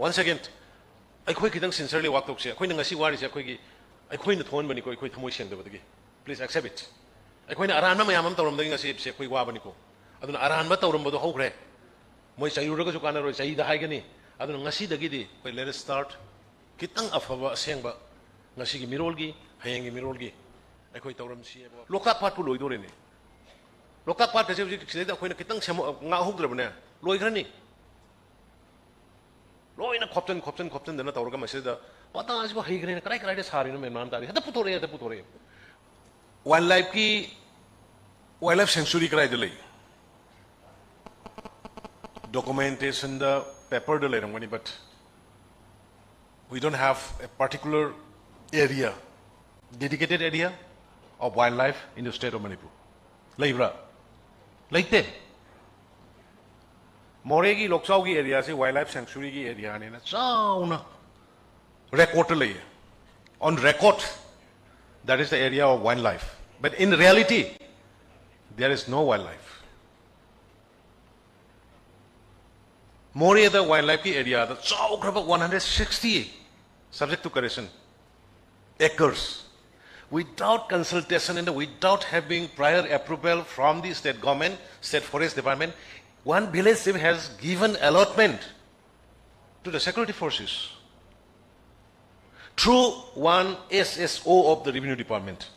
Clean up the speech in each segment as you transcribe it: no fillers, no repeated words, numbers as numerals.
once again Eikhoina kitang sincerely walk talk se Eikhoina ngasi wari se Eikhoina thon bani ko Eikhoina Thamoi sengdabagi please accept it Eikhoina aran ma mayam am tawram dagi ngasi se Eikoi wa bani ko aduna aran ma tawram bodo hokre moi sayuraga ju kana ro sayi da haigani aduna ngasi dagi di koi let us start kitang afaba sengba ngasi gi mirol gi hayang gi mirol gi Eikoi tawram si lokak pat pu loidore ni lokak pat se se da Eikhoina kitang nga hokdrabne loigrani loina khopten dana tawraga masida pata asba haigre krai krai de sari no men man tari hada putore wildlife sanctuary krai de lei documentation the paper de lei rangani but we don't have a particular area dedicated area of wildlife in the state of Manipur leibra leite Moregi Loksaugi area se wildlife sanctuary area ne na chauna record lay on record that is the area of wildlife but in reality there is no wildlife Mori the wildlife area the chaukraba 160 subject to correction acres without consultation and without having prior approval from the state government state forest department one village chief has given allotment to the security forces through one SSO of the revenue department.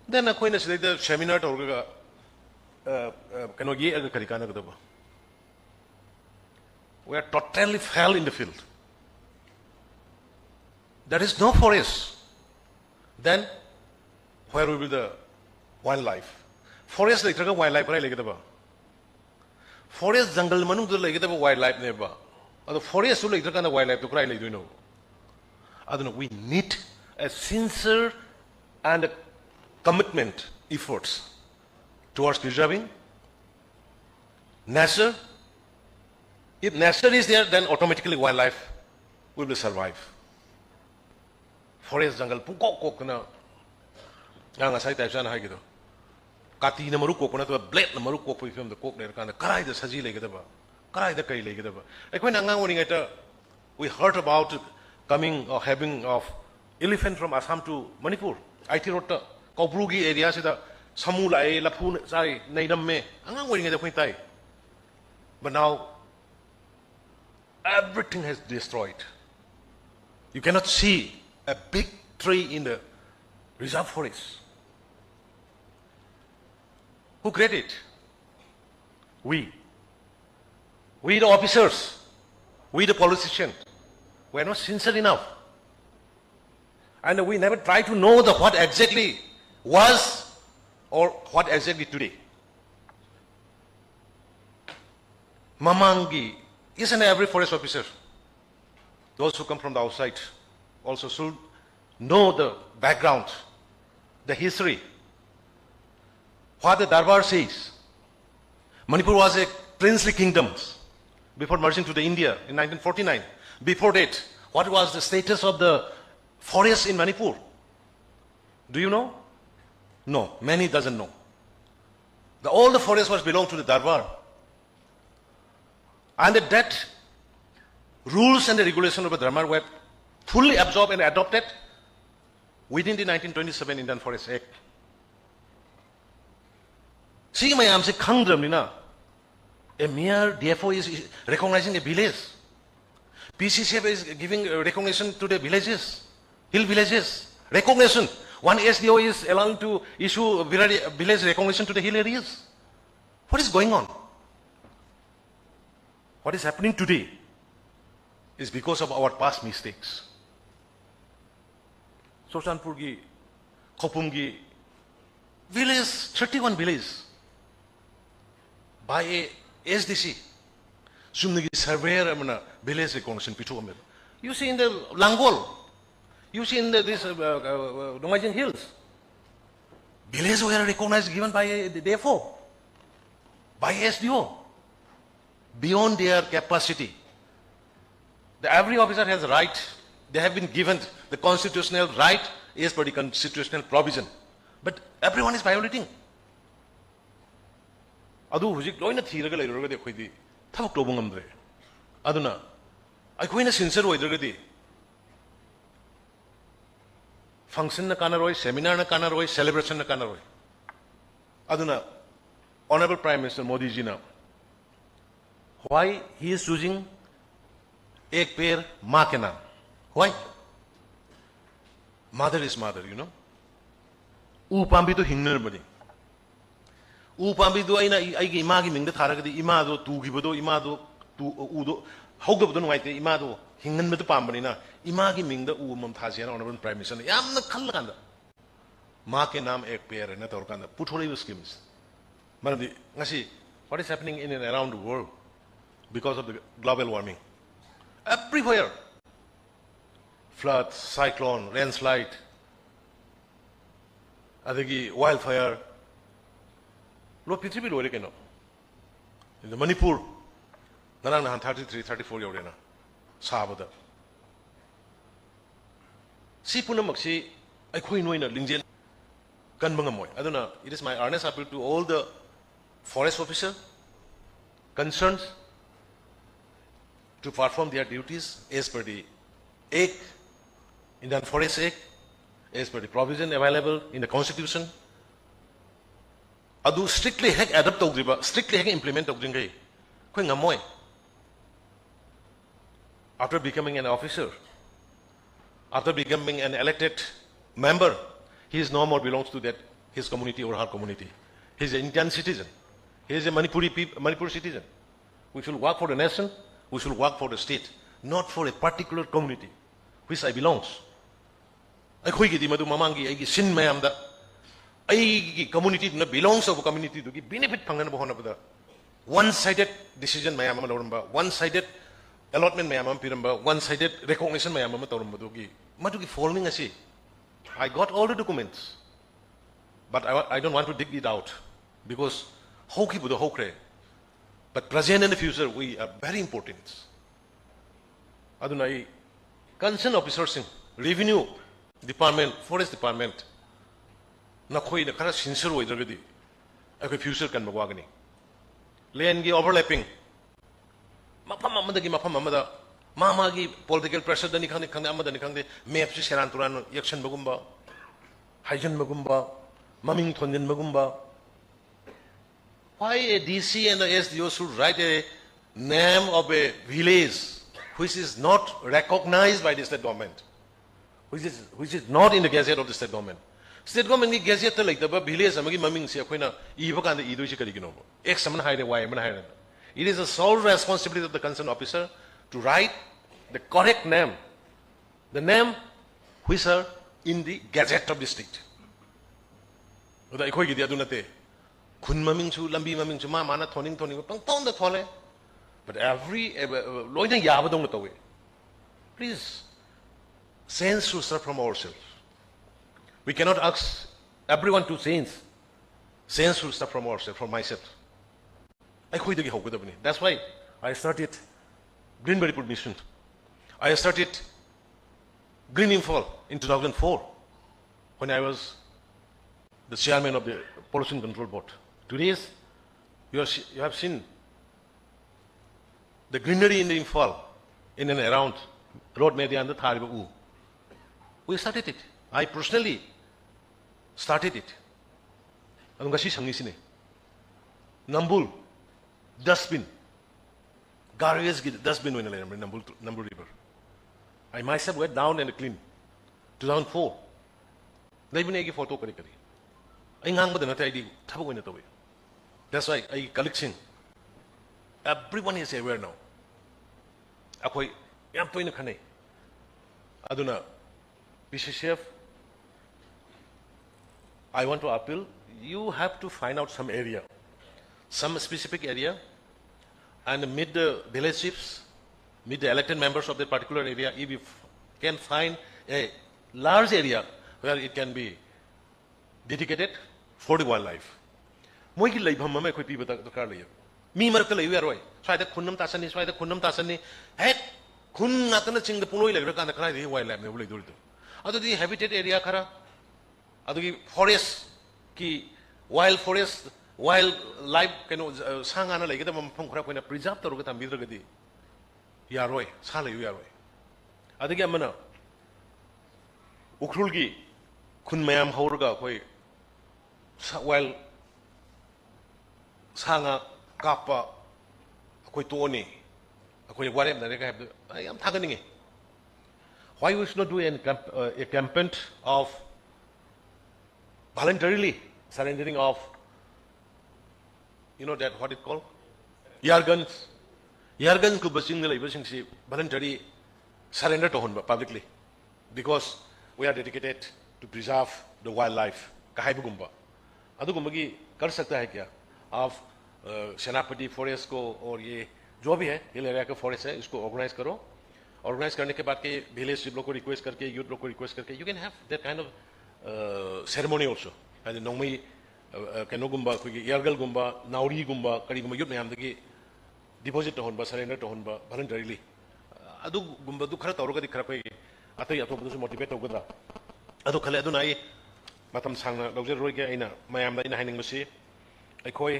Then Eikhoina se the seminar to kanogi aga karikana gadaba. We are totally fell in the field. There is no forest. Then where will be the wildlife? Forest like wildlife right like forest jungle manung to like wildlife never. The forest to like wildlife to cry like you know. I don't know. We need a sincere and a commitment efforts towards preserving nature. If nature is there, then automatically wildlife will survive. Forest jungle pukok kokna. Yang asai type sana hai gitu. Kati na maruk kokna to blade na maruk kok film the kok der kana karai the saji legi daba karai the kai legi daba Eikhoina ngang woni ngata we heard about coming or having of elephant from Assam to Manipur IT road ta Kauprugi area se da samu lai laphu sai naidam me ngang woni ngata tai but now everything has destroyed you cannot see a big tree in the reserve forest. Who created it? We the officers, we the politicians, we are not sincere enough. And we never try to know what exactly was or what exactly today. Mamangi, each and every forest officer, those who come from the outside, also should know the background, the history. What the Darbar says, Manipur was a princely kingdom before merging to the India in 1949. Before that, what was the status of the forest in Manipur? Do you know? No, many doesn't know. All the forest was belonged to the Darbar. And that rules and the regulation of the Darbar were fully absorbed and adopted within the 1927 Indian Forest Act. See, my am saying, Kangdramina. A mere DFO is recognizing a village. PCCF is giving recognition to the villages, hill villages. Recognition. One SDO is allowing to issue village recognition to the hill areas. What is going on? What is happening today is because of our past mistakes. Soshanpurgi, Khopumgi, village, 31 villages. By a SDC, Sumnigi surveyor amana village recognition pichu amel. You see in the Langol, you see in this Domajin Hills, villages were recognized given by the DFO, by SDO, beyond their capacity. Every officer has a right. They have been given the constitutional right as per the constitutional provision, but everyone is violating. Adu hujik loina thiraga leirogade khoi di thabak tobung amdre aduna Eikhoina sincere oidragadi function na kanaroi, seminar na kanaroi, celebration na kanaroi. Aduna Honorable Prime Minister Modi ji na why he is choosing ek pair maa ke naam? Why? Mother is mother, you know. Upambi to hingner bani. Upambi do aina aigi ima gi mingda tharagadi ima do tu gi bodo ima do tu udo hogda bodo ngaite ima do hingan me to pambani na ima gi mingda u mam thasiana Honorable Prime Minister yamna khalla kanda maa ke naam ek pair na tor kanda puthori schemes. Manadi ngasi what is happening in and around the world because of the global warming? Everywhere. Flood, cyclone, landslide, adagi wildfire. Lo pithibi lore keno. In the Manipur, narang nahan 33, 34 yaure na sabada. Si punamak si Eikhoina na lingjen kan bangamoy. Aduna it is my earnest appeal to all the forest officers concerned to perform their duties as per the Act, Indian Forest Act, as per the provision available in the Constitution. Adu strictly hek adapt togriba, strictly hek implement togringai. Koi ngamoy. After becoming an officer, after becoming an elected member, he is no more belongs to that his community or her community. He is an Indian citizen. He is a Manipur citizen. We should work for the nation. We should work for the state, not for a particular community, which I belongs. Eikhoigi di madu mamangi aigi sin mayam da aigi community na belongs of community to give benefit pangan bohona bada one-sided decision mayam amoramba, one-sided allotment mayam piramba, one-sided recognition mayam amatoramba dogi matugi following asi. I got all the documents, but I don't want to dig it out because hoki budo hokre. But present and the future, we are very important. Adunai, concerned officers in revenue department, forest department, na koi na kara sincere way dragadi. Ako future kan magwagani. Land gi overlapping. Mapam amadagi mapam amada. Mamagi political pressure dani khande amadani khande map si seran turan election magumba, haijan magumba, maming thonjen magumba. Why a DC and a SDO should write a name of a village which is not recognized by the state government, which is not in the gazette of the state government. State government ni gazette like the village amagi maming se Eikhoina iba kan the idu si karigino. X man hire Y man hire. It is the sole responsibility of the concerned officer to write the correct name, the name which are in the gazette of the state. Oda Eikhoigi di adunate. Kun maming chu, lambi maming chu, mana thoning pang ton the thole. But every loidang yabadong na tawe. Please, sense should start from ourselves. We cannot ask everyone to sense. Sense should start from ourselves, from myself. That's why I started Green Manipur Mission. I started Green Infall in 2004 when I was the chairman of the Pollution Control Board. Today, you have seen the greenery in the Infall, in and around Road Media and the Tharibu. We started it. I personally started it. Ngashi sangisine. Nambul, dustbin. Garbage dustbin in Nambul River. I myself went down and cleaned. 2004. Naibinegi photo kari. I ngang ba na tayo tabo na tawi. That's why I collection. Everyone is aware now. Ako'y yam to ina kanay. Aduna, PCCF, I want to appeal. You have to find out some area, some specific area, and meet the village chiefs, meet the elected members of that particular area. If you can find a large area where it can be dedicated for the wildlife. Moi ki lai bhamma mai khoi pi bata kar lai mi marak ta lai wi aroi swaida khunnam tasani swaida khunnam tasani hek khun natana ching the punoi lai ra kan kara di wildlife ne bulai duritu adu di habitat area khara adu ki forest ki wild forest wild life keno sangana lai ga mafam khara koina preserve taru ga tam bidra ga di yaroi sa leyu yaroi adagi amana ukrulgi kun mayam haurga koi while sanga kapa koi toni koi warem na reka I am thaganingi why we should not do a campaign of voluntarily surrendering of you know that what it called yarguns ku basing na laibasing si voluntary surrender to honba publicly because we are dedicated to preserve the wildlife kahaibugumba adugumba gi kar sakta hai kya आप सेनापति forest को और ये जो भी है hill area का forest है इसको ऑर्गेनाइज करो ऑर्गेनाइज करने के बाद के विलेज लोग को रिक्वेस्ट करके यूथ लोग को रिक्वेस्ट करके you can have that kind of ceremony also and नोंगमई कैनोगुम्बा कोई यारगलगुम्बा नाउरीगुम्बा करीगुम्बा यूथ मैम डिपॉजिट होनबा सरेंडर होनबा वॉलंटरीली अदुगुम्बा दु खरा तौरगदि खरा कोई अतई अतोबदसु मोटिवेट तौगदरा अदु खले अदुना आई मतम सांगना लौजर रोइगे आइना मयामदा आइना हाइनिंगबसि अखोई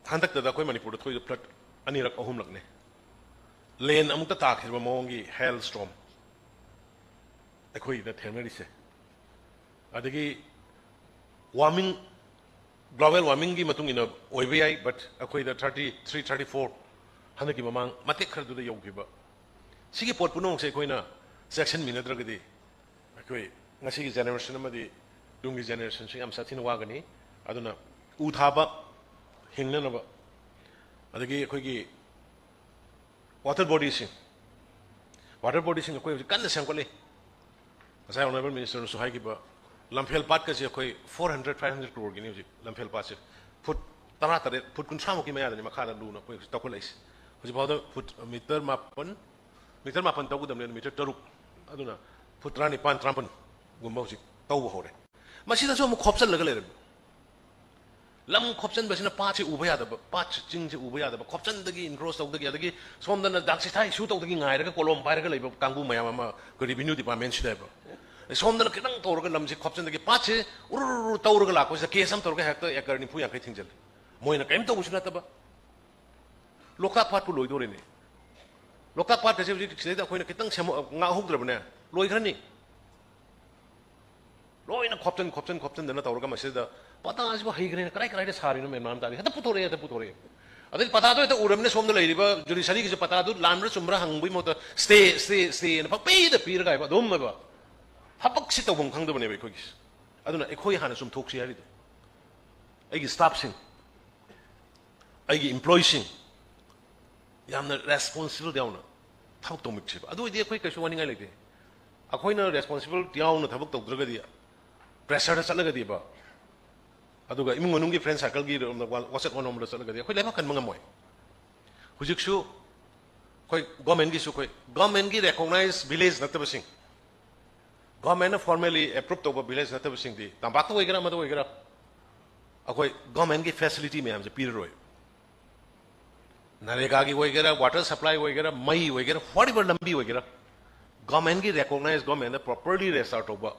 हंदक अखोई मणिपुर थोई फ्लड अनिरक अहुमलकने लेन अमुक ताखिरबा मोंगी हेल स्टॉर्म अखोई द थेमरिसे अदगी वार्मिंग ग्लोबल वार्मिंग की मतुंग इन ओइबे आई बट अखोई द 33 34 हंदकी ममांग मते खरदुदा यौगिबा सिगी पोट पुनोंग से अखोइना सेक्शन मिनद्रगदी अखोई ngasi gi generation amadi dungi generation sing am sathina wagani aduna u thaba hingna na ba adagi akhoi gi water bodies sing akhoi kan sang ko le asai honorable minister su hai gi ba lamphel pat ka se akhoi 400 500 crore gi ni lamphel pat se foot tara tare foot kun samu ki maya ni makha da lu na akhoi ta ko lais hoji bawda foot meter mapan tawu dam ne meter taruk aduna foot rani pan trampan gumba hoji tawu hore masida so mu khopsan laga le lam khopsan basina pa che uba ya da pa ching che uba ya da khopsan dagi encroach taw dagi adagi som dana dak si thai shu taw dagi ngai ra kolom pai ra leiba kangbu mayam ma ko revenue department si da ba som dana kitang tor ga lam si khopsan dagi pa che ur taw ra la ko sa ke sam tor ga hekta ekar ni pu ya kai thingjal moina kaim taw usna ta ba loka pat pu loi do re ne loka pat ka se si da khoina kitang nga huk dra bne loi khrani loina khopsan dana taw ga masida पता आज वो हेगरे कराई कराई sorry no main नाम तारी हता पुथोरे अदे पता तो त उरमने सोमद लैरिबा जुडिशरी के पता दु लानर चुमरा हंगबई मत स्टे न पपे द पीर गायबा दोम बा हपक सि तबम खंगद बने बे खोगिस अदुना एखोय हाना सुम थोक्सि हारि दो एगी स्टाफ सिंग एगी एम्प्लॉय सिंग यामना रेस्पोंसिबल दाउना थबक तोमिक्सि अदु इदि एखोय कैसो वानिंगाय लेते अखोयना रेस्पोंसिबल याउना थबक तौद्रगदि प्रेशर चलगदि बा अदुगा इमुंग मनुंगी फ्रेंड सर्कल की WhatsApp on number चलगदि अखोय लेबा खन मंगमोय हुजिकसु खोय गवर्नमेंट की सु खोय गवर्नमेंट की रिकॉग्नाइज विलेज नतबसिंग गवर्नमेंट फॉर्मली अप्रूव तोबा विलेज नतबसिंग दि तंबाक तो वगैरह मत वगैरह अखोय गवर्नमेंट की फैसिलिटी में हमसे पीर रोय नरेगा की वगैरह वाटर सप्लाई वगैरह मई वगैरह व्हाटएवर लंबी वगैरह गवर्नमेंट की रिकॉग्नाइज गवर्नमेंट प्रॉपर्ली रेस्टार्ट तोबा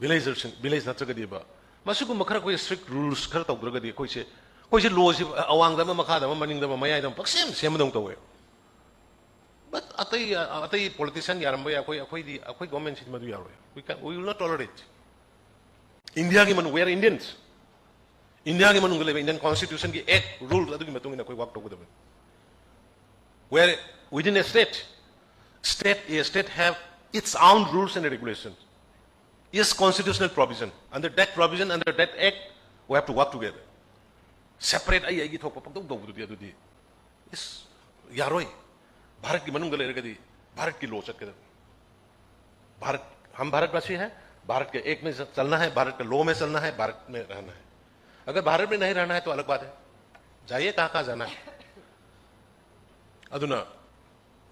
विलेज नतगदि बा मसुगु मखरा कोई स्ट्रिक्ट रूल्स खर तौद्रगदि कोइसे लॉ से अवांगदा मखादा मनिंगदा मयाइदा पक्सेम सेमदों तोवे बट अतई पॉलिटिशियन यारंबे अखोई गवर्नमेंट से मदु यारोय we will not tolerate India की मनु वेयर इंडियंस इंडिया की मनु लेबे इंडियन कॉन्स्टिट्यूशन की एक्ट रूल अदुगी मतुंग इन कोई वर्क तौगदबे where within a state have its own rules and regulations is constitutional provision under that act we have to work together separate ai gi thok pak do du di is yaroi Bharat की मनुंग ले रगदी भारत की लो चक भारत हम भारतवासी हैं भारत के एक में चलना है भारत के लो में चलना है भारत में रहना है अगर भारत में नहीं रहना है तो अलग बात है जाइए कहां जाना है अदुना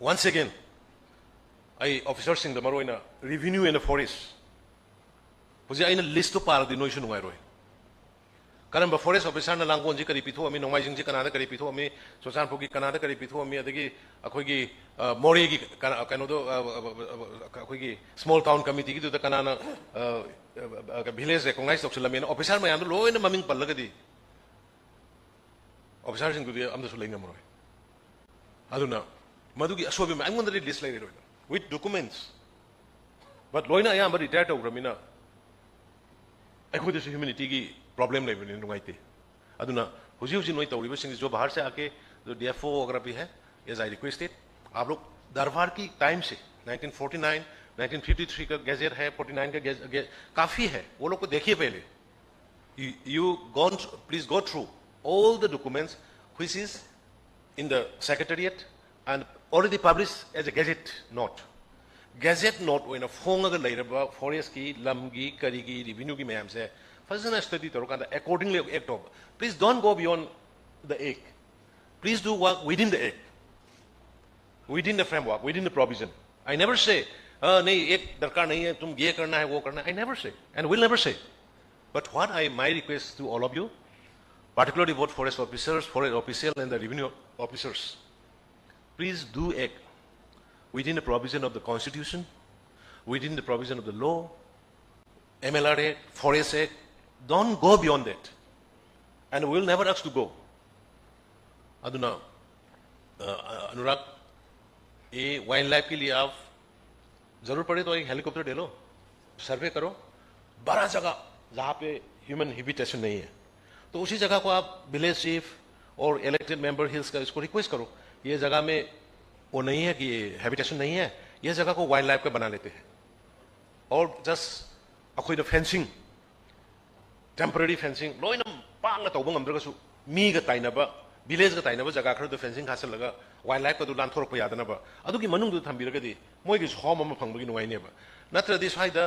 once again ai officers sing the maroina revenue in the forest Puji aina list to par di noishu nungai roi. Karam ba forest officer na langgon ji kari pitho ami nongmai jing ji kanada kari pitho ami sosan phugi kanada kari pitho ami adagi akhoi gi mori gi kano do akhoi gi small town committee gi do kanana village recognize to lamena officer ma yandu loina maming pallagadi officer sing to am the suling amro aduna madugi asobi I'm going to list like with documents but loina I am retired of Ramina I could this humanity gi problem level in Rumaiti aduna huji noi tawriba sing jo bahar se aake jo DFO वगैरह भी है as I requested आप लोग दरबार की time से 1949 1953 का gadget है 49 का गैजेट काफी है वो लोग को देखिए पहले you gone please go through all the documents which is in the secretariat and already published as a gazette note when a phone ga lairaba forest ki lam gi kari gi revenue ki ma'am se fazana study taro kanda accordingly act of please don't go beyond the act please do work within the act within the framework within the provision I never say nahi ek darkar nahi hai tum ye karna hai wo karna I never say and will never say but what my request to all of you particularly both forest officers forest officials and the revenue officers please do act within the provision of the constitution within the provision of the law MLR Act Forest Act don't go beyond that and we will never ask to go aduna अनुराग ये wild life के लिए आप जरूर पड़े तो एक helicopter ले लो सर्वे करो 12 जगह जहां पे ह्यूमन हैबिटेशन नहीं है तो उसी जगह को आप विलेज चीफ और इलेक्टेड मेंबर हिल्स का इसको रिक्वेस्ट करो ये जगह में वो नहीं है कि हैबिटेशन नहीं है ये जगह को वाइल्ड लाइफ का बना लेते हैं और जस्ट अखोई फेंसिंग टेम्पररी फेंसिंग लोइना पांगना तौबा ngam मी गा ताइनबा विलेज का ताइनबा जगह खर तो फेंसिंग खासल लगा वाइल्ड लाइफ का लान थोरक यादनबा अदुगी मनुंग दु थंबिरगदी मोइगी होम अमा फंगबगी नुवाइनेबा नत्रदि स्वाइदा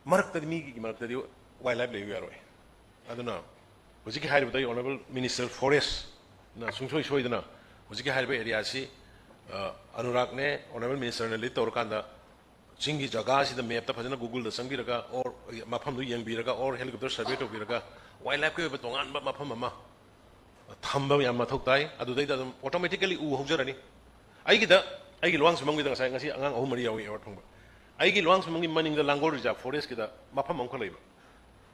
मरक्तदि मीगी मरक्तदि वाइल्ड लाइफ लेयु यारोय अदुना हुजिकी हाइरबदai ऑनरेबल मिनिस्टर फॉरेस्ट ना सुंसोय सोइदना हुजिकी हाइरब एरिया सि अनुराग ने ऑनरेबल मिनिस्टर ने लिड तौरकांदा चिंगी जगह सिदा मैप ता फजना गूगल दा संगिरगा और मफम दु यंगबिरगा और हेलीकॉप्टर सर्वे तौबिरगा वाइल्ड लाइफ के तोंगान मफम अमा थंबा याम मथौ ताई अदुदै दा ऑटोमेटिकली उ हौजरनी आइगी लोंग सुमंगी दा ngasai ngasi angang ahum mari yawi awat thongba आइगी लोंग सुमंगी मनिंग दा लांगोल रिजर्व फॉरेस्ट के दा मफम अंख लेबा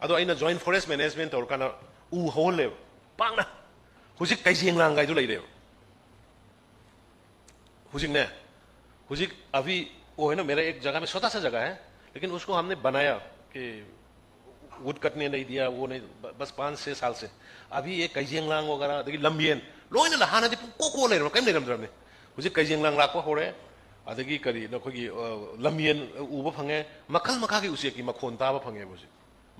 अदो आइना जॉइंट फॉरेस्ट मैनेजमेंट तौरकाना उ होले पांगना हुजिक काइजिंग लांग गाइदु लेरे हुजिक ने हुजिक अभी वो है ना मेरा एक जगह में छोटा सा जगह है लेकिन उसको हमने बनाया कि वुड कटने नहीं दिया वो नहीं बस 5-6 साल से अभी ये काइजिंगलांग वगैरह देखिए लंबियन लोइन ला हाना दि को ले कम ले रमद्रने मुझे काइजिंगलांग लाको हो रहे अदगी करी नखोगी लंबियन उबो फंगे मखल मखा की उसे की मखोन ताबा फंगे मुझे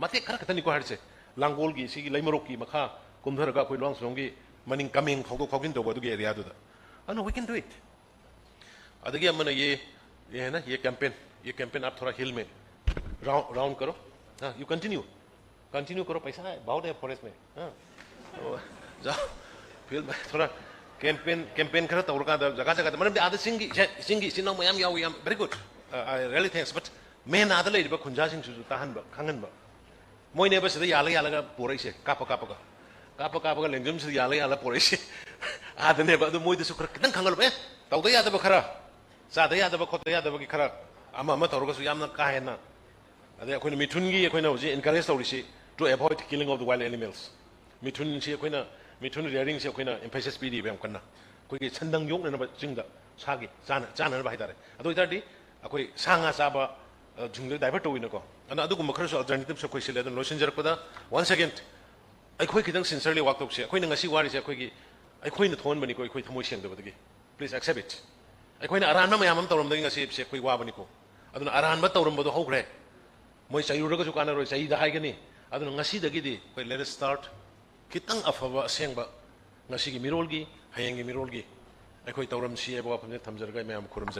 मते खर खतनी को हरसे लांगोल की सी लैमरोक की मखा कुमधरगा कोई लोंग सोंगी मनिंग कमिंग खौदो खौगिन तो बदुगी एरिया दुदा अनो वी कैन डू इट अदगी अमना ये है ना ये कैंपेन आप थोड़ा हिल में राउंड करो हाँ यू कंटिन्यू करो पैसा है बहुत है फॉरेस्ट में हाँ जाओ फिर थोड़ा कैंपेन करो तो उनका जगह जगह मतलब आधे सिंगी सिन्ना मयाम याव याम very good I really thanks but मेन आधे ले खुंजा सिंह सुजु ताहन बा खांगन बा मोय ने बस याले याले का पोरै से कापा लेंजम से याले याले पोरै से आधे ने बा मोय दसु खर कितन खांगल बे तौदा याद बा खरा सादा याद बा खोता याद बा की खरा अमा तौरगसु यामना काहेना अदे अखोइना मिथुनगी अखोइना होजि एनकरेज तौरिसि to avoid killing of the wild animals मिथुन से अखोइना मिथुन रियरिंग से अखोइना एम्फेसिस पीदी बेम कन्ना कोई छंदंग योगनबा चिंगदा सागी चाना बाय तारे अदो इतारदि अखोइ सांगा चाबा जुंगले डाइवर्ट तौइनको अना अदुगु मखरसु अल्टरनेटिव से कोइ सिले अदन लोशन जरपदा वन्स अगेन अखोइ खिदंग सिंसियरली वर्क तौसे अखोइना ngasi वारिसे अखोइगी अखोइना थोनबनि को अखोइ थमोइ सेंदबदगी प्लीज एक्सेप्ट इट अखोइना अरानबा मयाम तौरमदगी ngasi से अखोइ वाबनिको अदुना अरानबा तौरमबदो होग्रे मोय चायुरगसु कानरो चाइदा हाइगनी अदुना ngasi दगिदी कोइ लेट अस स्टार्ट खितंग अफबा सेंगबा ngasi gi mirolgi hayeng gi mirolgi अखोइ तौरम सी एबो फने थमजरगा मयाम खुरमजरी